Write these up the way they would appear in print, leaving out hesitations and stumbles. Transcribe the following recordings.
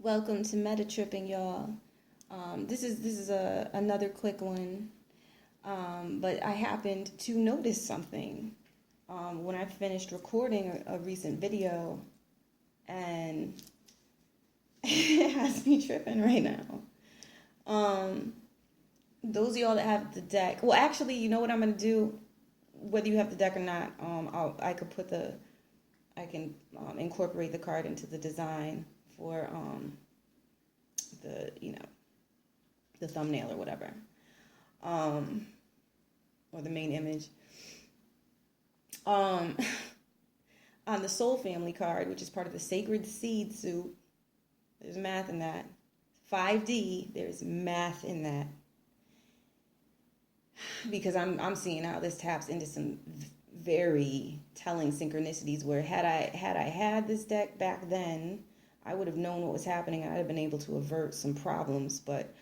Welcome to Meta Tripping, y'all. This is another quick one, but I happened to notice something when I finished recording a recent video, and it has me tripping right now. Those of y'all that have the deck, well, actually, you know what I'm gonna do, whether you have the deck or not. I can incorporate the card into the design for the the thumbnail or whatever, or the main image. On the Soul Family card, which is part of the Sacred Seed suit, there's math in that. 5D, there's math in that, because I'm seeing how this taps into some very telling synchronicities. Where had I had this deck back then, I would have known what was happening. I'd have been able to avert some problems, but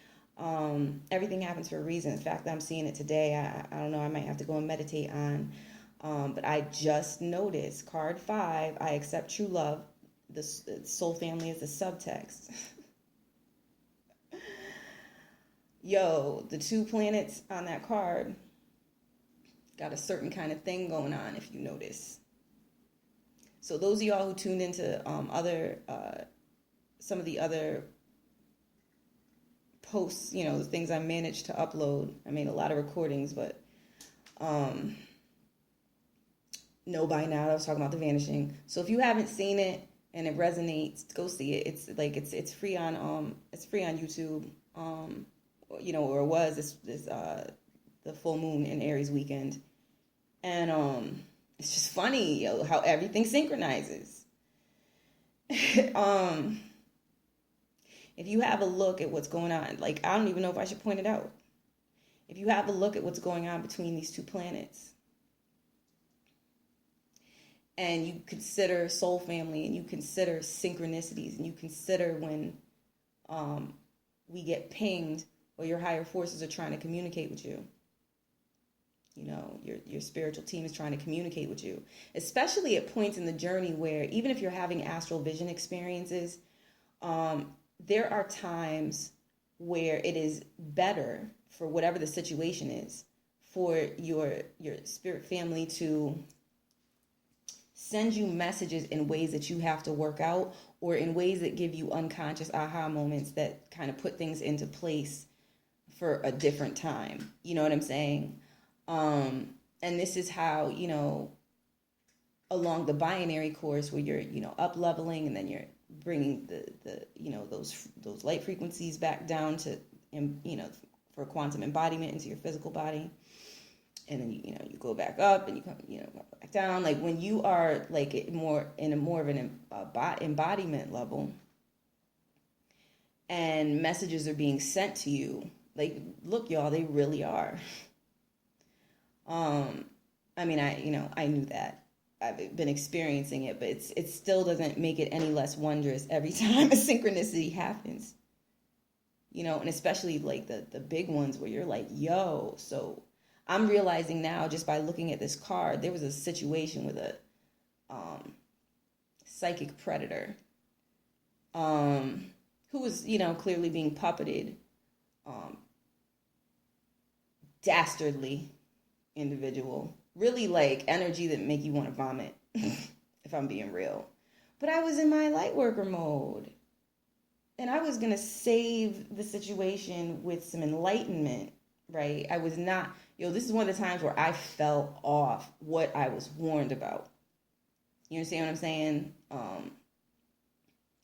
everything happens for a reason. The fact that I'm seeing it today, I don't know, I might have to go and meditate on. But I just noticed card 5, I accept true love. The Soul Family is the subtext. Yo, the 2 planets on that card got a certain kind of thing going on, if you notice. So those of y'all who tuned into some of the other posts, the things I managed to upload. I made a lot of recordings, but know by now that I was talking about the vanishing. So if you haven't seen it and it resonates, go see it. It's free on YouTube. Or it was the full moon in Aries weekend. And it's just funny, how everything synchronizes. If you have a look at what's going on, like, I don't even know if I should point it out. If you have a look at what's going on between these 2 planets, and you consider Soul Family, and you consider synchronicities, and you consider when we get pinged, or your higher forces are trying to communicate with you. Your spiritual team is trying to communicate with you, especially at points in the journey where, even if you're having astral vision experiences, there are times where it is better, for whatever the situation is, for your spirit family to send you messages in ways that you have to work out, or in ways that give you unconscious aha moments that kind of put things into place for a different time. You know what I'm saying? And this is how, along the binary course, where you're, up leveling, and then you're bringing the those light frequencies back down to, for quantum embodiment into your physical body. And then, you go back up, and you come, back down. Like, when you are like more of an embodiment level, and messages are being sent to you, like, look, y'all, they really are. I knew that. I've been experiencing it, but it still doesn't make it any less wondrous every time a synchronicity happens. And especially like the big ones where you're like, yo. So I'm realizing now, just by looking at this card, there was a situation with a psychic predator who was, clearly being puppeted, dastardly individual, really like energy that make you want to vomit, if I'm being real. But I was in my light worker mode, and I was gonna save the situation with some enlightenment, right? I was not, this is one of the times where I fell off what I was warned about. You understand what I'm saying?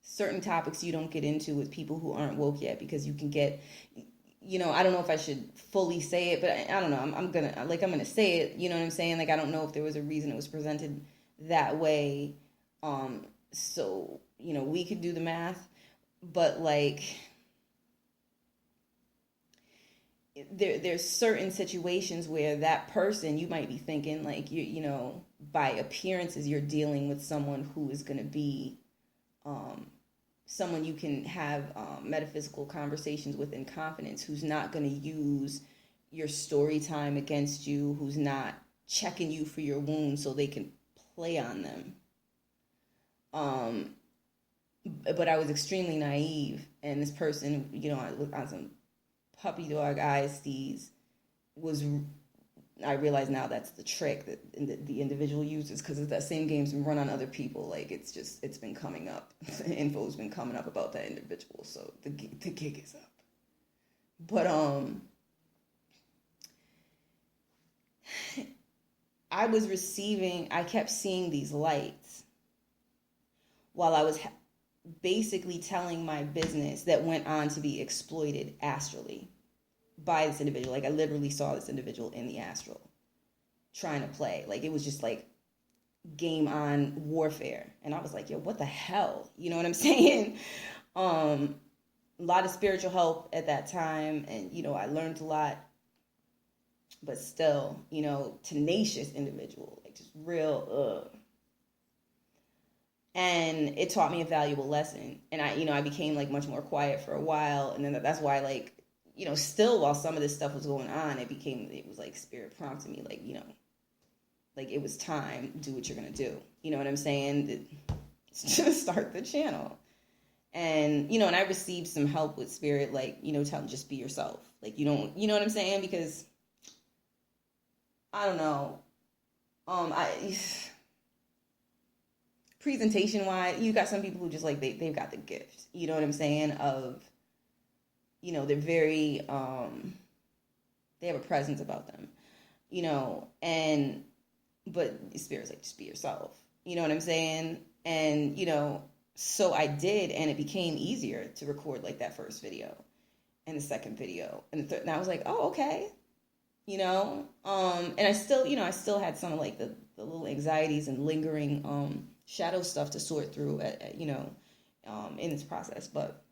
Certain topics you don't get into with people who aren't woke yet, because you can get, I don't know if I should fully say it, but I don't know. I'm gonna say it. You know what I'm saying? Like, I don't know if there was a reason it was presented that way. So, we could do the math, but like, there's certain situations where that person, you might be thinking like, by appearances, you're dealing with someone who is going to be, someone you can have metaphysical conversations with in confidence, who's not going to use your story time against you, who's not checking you for your wounds so they can play on them. but I was extremely naive, and this person, you know, on some puppy dog eyes steez, was, I realize now that's the trick that the individual uses, because that same game's been run on other people. Like, it's been coming up. Info's been coming up about that individual, so the gig is up. But I kept seeing these lights while I was basically telling my business that went on to be exploited astrally by this individual. Like, I literally saw this individual in the astral trying to play. Like, it was just like game on warfare. And I was like, yo, what the hell? You know what I'm saying? A lot of spiritual help at that time. And, you know, I learned a lot. But still, you know, tenacious individual. Like, just real, And it taught me a valuable lesson. And I became like much more quiet for a while. And then that's why, like, you know, still while some of this stuff was going on, it was like spirit prompted me, like, you know, like it was time, do what you're going to do. You know what I'm saying? Just start the channel. And, you know, and I received some help with spirit, like, you know, tell them just be yourself. Like, you know what I'm saying? Because I don't know. Presentation wise, you got some people who just like, they've got the gift. You know what I'm saying? Of, you know, they're very, they have a presence about them, you know, but Spirit's like, just be yourself, you know what I'm saying? And, you know, so I did, and it became easier to record like that first video and the second video and the third, and I was like, oh, okay, you know, and I still had some of like the little anxieties and lingering, shadow stuff to sort through, you know, in this process, but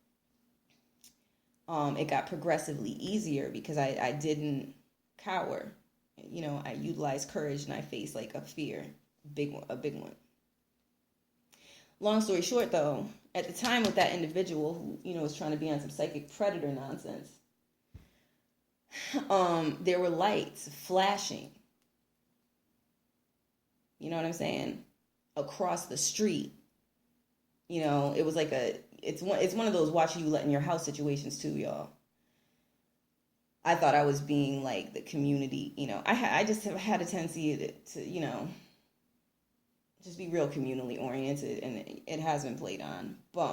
it got progressively easier because I didn't cower. You know, I utilized courage and I faced like a fear, a big one. Long story short, though, at the time with that individual who, you know, was trying to be on some psychic predator nonsense, there were lights flashing. You know what I'm saying? Across the street. You know, it was like it's one of those watch you let in your house situations too, y'all. I thought I was being like the community, you know. I just have had a tendency to, you know, just be real communally oriented, and it has been played on. But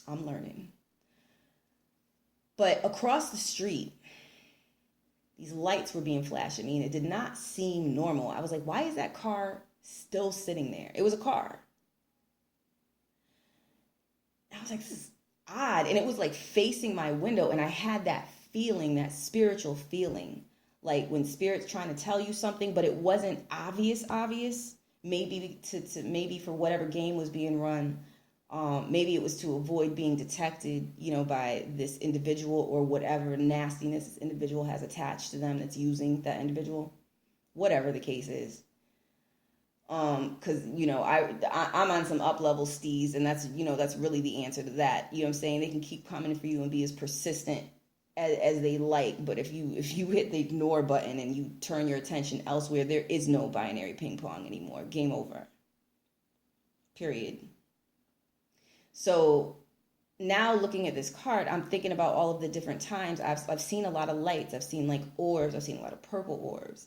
I'm learning. But across the street, these lights were being flashed at me, and it did not seem normal. I was like, why is that car still sitting there? It was a car. I was like, this is odd. And it was like facing my window. And I had that feeling, that spiritual feeling, like when spirit's trying to tell you something, but it wasn't obvious. Maybe maybe for whatever game was being run. Maybe it was to avoid being detected, you know, by this individual or whatever nastiness this individual has attached to them that's using that individual, whatever the case is. Cause you know, I'm on some up level steez, and that's, you know, that's really the answer to that. You know what I'm saying? They can keep coming for you and be as persistent as they like. But if you hit the ignore button and you turn your attention elsewhere, there is no binary ping pong anymore. Game over. Period. So now looking at this card, I'm thinking about all of the different times I've seen a lot of lights. I've seen like orbs. I've seen a lot of purple orbs.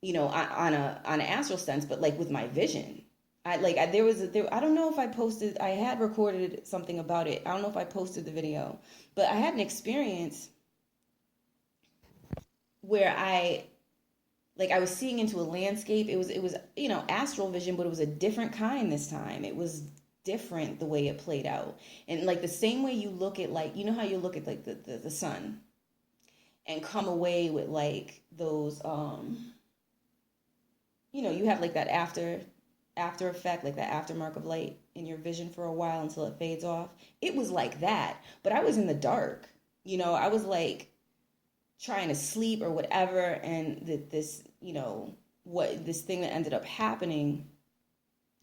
You know, on an astral sense, but like with my vision, I don't know if I posted, I had recorded something about it. I don't know if I posted the video, but I had an experience where I was seeing into a landscape. It was, you know, astral vision, but it was a different kind this time. It was different the way it played out. And like the same way you look at, like, you know how you look at like the sun and come away with like those, you know, you have like that after effect, like that aftermark of light in your vision for a while until it fades off. It was like that, but I was in the dark. You know, I was like trying to sleep or whatever, and this, you know, this thing that ended up happening,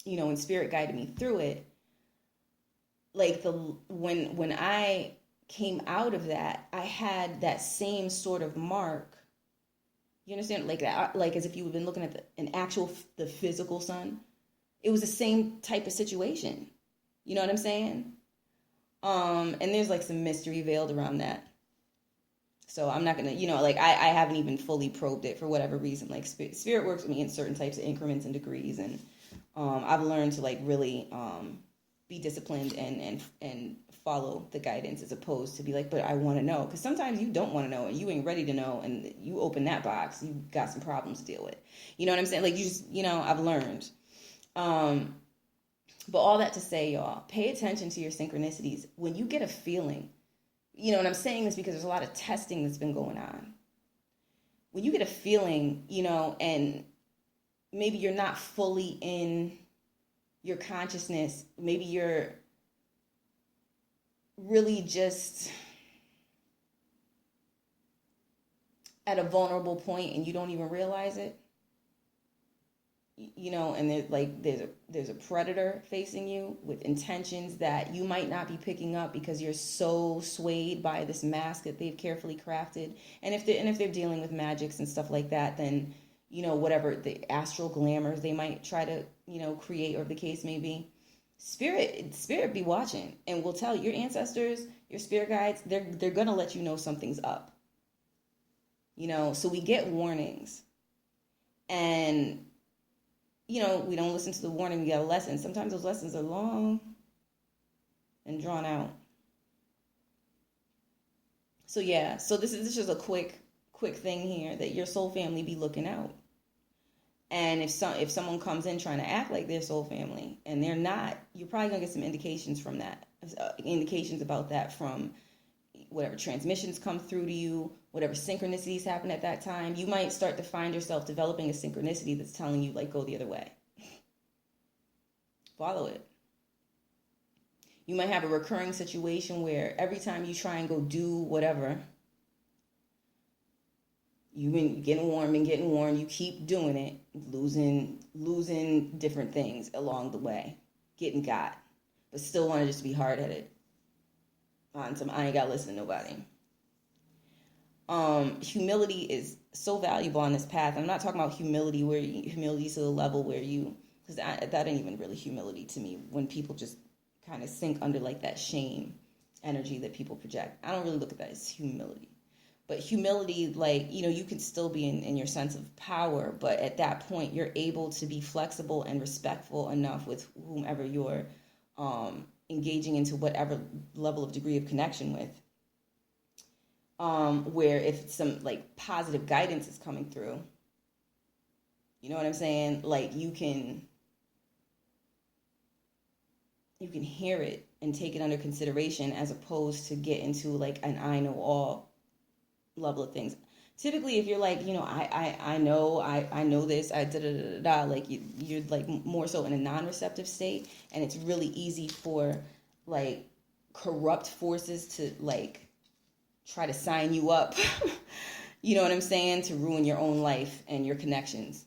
you know, and spirit guided me through it. Like when I came out of that, I had that same sort of mark. You understand? Like that, like as if you had been looking at the physical sun. it was the same type of situation. You know what I'm saying? And there's like some mystery veiled around that. So I'm not going to, like I haven't even fully probed it for whatever reason. Like spirit works with me in certain types of increments and degrees. And I've learned to like really be disciplined and follow the guidance as opposed to be like, but I want to know. Because sometimes you don't want to know and you ain't ready to know. And you open that box, you got some problems to deal with. You know what I'm saying? Like you just, I've learned. But all that to say, y'all, pay attention to your synchronicities. When you get a feeling, and I'm saying this because there's a lot of testing that's been going on. When you get a feeling, and maybe you're not fully in your consciousness, maybe you're really just at a vulnerable point and you don't even realize it. And there's a predator facing you with intentions that you might not be picking up because you're so swayed by this mask that they've carefully crafted. And if they're dealing with magics and stuff like that, then whatever the astral glamours they might try to create, or the case may be, spirit be watching and will tell your ancestors, your spirit guides, they're gonna let you know something's up. So we get warnings, and we don't listen to the warning, we get a lesson. Sometimes those lessons are long and drawn out. So yeah, so this is just a quick thing here, that your soul family be looking out. And if someone comes in trying to act like their soul family and they're not, you're probably gonna get some indications from that, indications about that from whatever transmissions come through to you, whatever synchronicities happen at that time. You might start to find yourself developing a synchronicity that's telling you, like, go the other way. Follow it. You might have a recurring situation where every time you try and go do whatever, you've been getting warned, you keep doing it, losing different things along the way, getting got, but still want to just be hard-headed on some, I ain't got to listen to nobody. Humility is so valuable on this path. I'm not talking about humility to the level where because that ain't even really humility to me, when people just kind of sink under like that shame energy that people project. I don't really look at that as humility. But humility, like, you can still be in your sense of power, but at that point, you're able to be flexible and respectful enough with whomever you're engaging into whatever level of degree of connection with. Where if some, like, positive guidance is coming through, you know what I'm saying? Like, you can hear it and take it under consideration, as opposed to get into, like, an I know all level of things. Typically, if you're like, I know this, like you're like more so in a non-receptive state, and it's really easy for like corrupt forces to like try to sign you up, you know what I'm saying, to ruin your own life and your connections.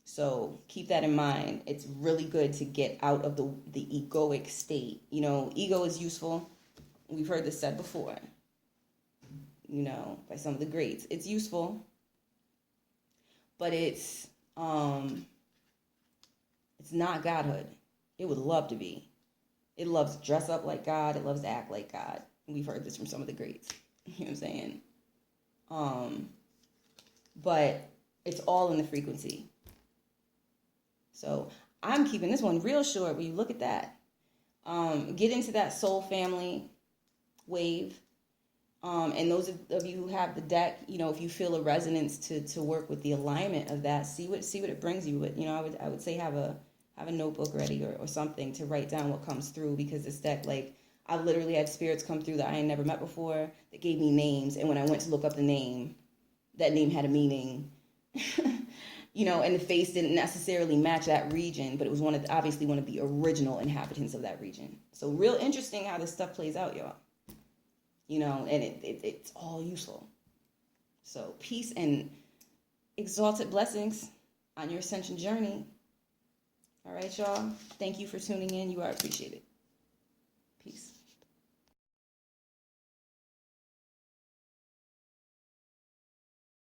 So keep that in mind. It's really good to get out of the egoic state. Ego is useful. We've heard this said before, by some of the greats. It's useful, but it's not godhood. It would love to be. It loves to dress up like God. It loves to act like God. We've heard this from some of the greats. You know what I'm saying? But it's all in the frequency. So I'm keeping this one real short when you look at that. Get into that soul family wave. And those of you who have the deck, if you feel a resonance to work with the alignment of that, see what it brings you. But I would say have a notebook ready or something to write down what comes through, because this deck, like, I've literally had spirits come through that I ain't never met before that gave me names, and when I went to look up the name, that name had a meaning. And the face didn't necessarily match that region, but it was obviously one of the original inhabitants of that region. So real interesting how this stuff plays out, y'all. And it's all useful. So peace and exalted blessings on your ascension journey. All right, y'all. Thank you for tuning in. You are appreciated. Peace.